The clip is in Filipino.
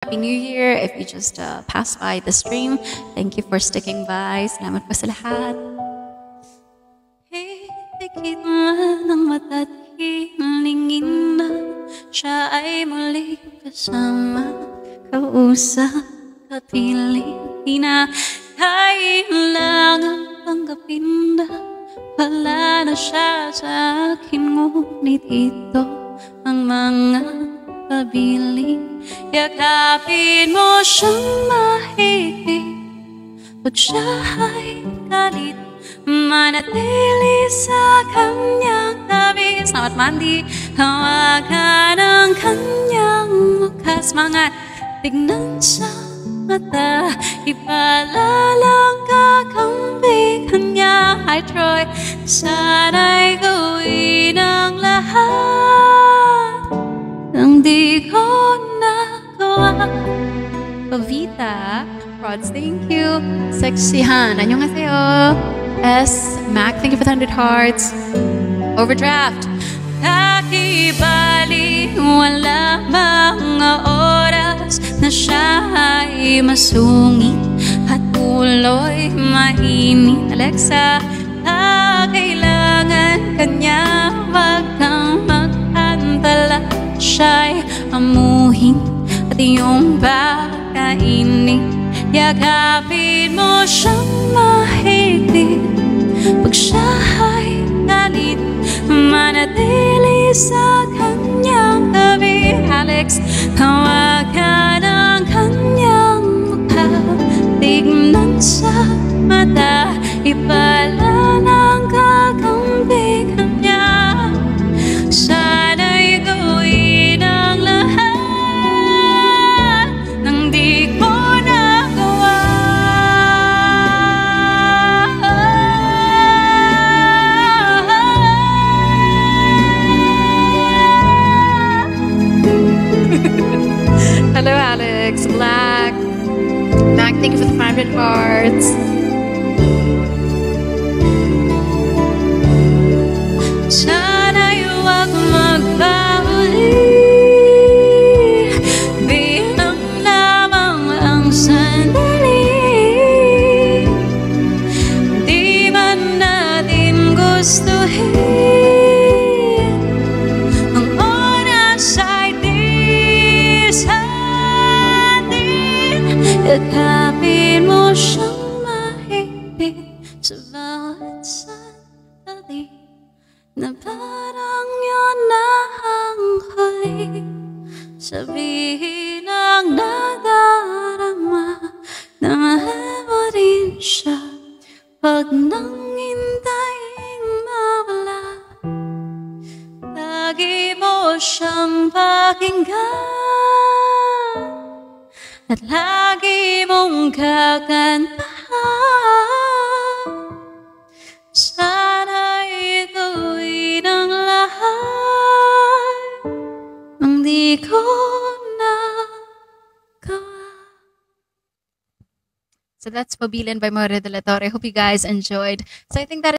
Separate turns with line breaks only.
Happy New Year. If you just passed by the stream, thank you for sticking by. Salamat po sa lahat. Hihigit man ang mata't hilingin na siya ay muling kasama, kausap, kapiling. Di na kailangang tanggapin na wala na siya sa akin, ngunit ito ang mga pabiling. Yakapin mo siyang mahigpit pag siya ay galit, manatili sa kanyang tabi. Selamat mandi. Hawakan ang kanyang mukha, semangat. Tignan sa mata, ipalalang kakampihan niya. Hi Troy, sana'y gawin ang lahat nang di ko nagawa. Pavita, Rods, thank you. Sexihan, annyeonghaseyo. S, Mac, thank you for the 100 hearts. Overdraft. Nakibali, wala mga oras na siya ay masungit at ulo'y mainit. Alexa, kailangan kanya, wag kang mag-antala. Siya'y amuhin at iyong pagkainin. Yakapin mo siyang mahigpit pag siya ay galit, manatili sa kanyang tabi. Alex, hawakan ang kanyang mukha, tignan sa mata, ipala ng kakampihan niya. Sana'y gawin ang lahat nang di ko nagawa. Hello Alex, Black, Mac, thank you for the 500 hearts. Sana'y huwag magpahuli, bilang lamang ang sandali. Di man natin gustuhin, ang oras ay di sa atin. Yakapin mo siyang mahigpit sa bawat sandali, na parang yun na ang huli. Sabihin ang nadarama na mahal mo rin siya, pag nang hintayin mawala. Lagi mo siyang pakinggan at lagi mong kakantahan. Sana'y gawin ang lahat nang di ko nagawa. So that's Pabilin by Maria de la Torre. Hope you guys enjoyed. So I think that